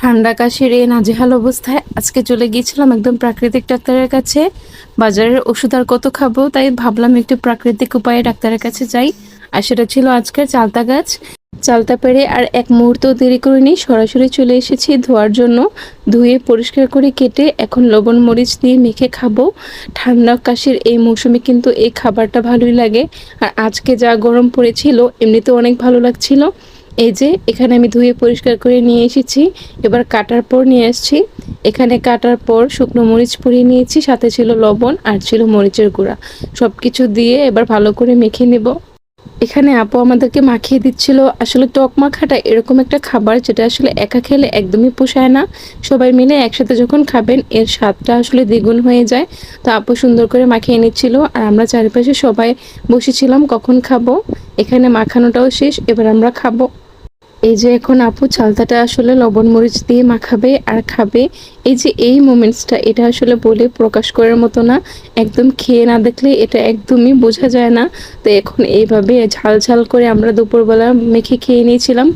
ঠান্ডা কাশির এই নাজেহাল অবস্থায় আজকে চলে গিয়েছিলাম একদম প্রাকৃতিক ডাক্তারের কাছে। বাজারের ওষুধ আর কত খাবো, তাই ভাবলাম একটু প্রাকৃতিক উপায়ে ডাক্তারের কাছে যাই। আর সেটা ছিল আজকের চালতা গাছ। চালতা পেড়ে আর এক মুহূর্ত দেরি করিনি, সরাসরি চলে এসেছি ধোয়ার জন্য। ধুয়ে পরিষ্কার করে কেটে এখন লবণ মরিচ দিয়ে মেখে খাবো। ঠান্ডা কাশির এই মৌসুমে কিন্তু এই খাবারটা ভালোই লাগে। আর আজকে যা গরম পড়েছিল, এমনিতেও অনেক ভালো লাগছিল। এই যে এখানে আমি ধুয়ে পরিষ্কার করে নিয়ে এসেছি। এবার কাটার পর নিয়ে আসছি। এখানে কাটার পর শুকনো মরিচ পুড়িয়ে নিয়েছি, সাথে ছিল লবণ আর ছিল মরিচের গুঁড়া। সব কিছু দিয়ে এবার ভালো করে মেখে নেব। এখানে আপু আমাদেরকে মাখিয়ে দিচ্ছিল। আসলে টক মাখাটা এরকম একটা খাবার যেটা আসলে একা খেলে একদমই পোষায় না। সবাই মিলে একসাথে যখন খাবেন এর স্বাদটা আসলে দ্বিগুণ হয়ে যায়। তো আপু সুন্দর করে মাখিয়ে নিচ্ছিল আর আমরা চারিপাশে সবাই বসেছিলাম কখন খাবো। এখানে মাখানোটাও শেষ, এবার আমরা খাবো। এই যে এখন আপু চালতাটা আসলে লবণ মরিচ দিয়ে মাখাবে আর খাবে। এই যে এই মোমেন্টসটা, এটা আসলে বলে প্রকাশ করার মতো না। একদম খেয়ে না দেখলে এটা একদমই বোঝা যায় না। তো এখন এইভাবে ঝাল ঝাল করে আমরা দুপুরবেলা মেখে খেয়ে নিয়েছিলাম।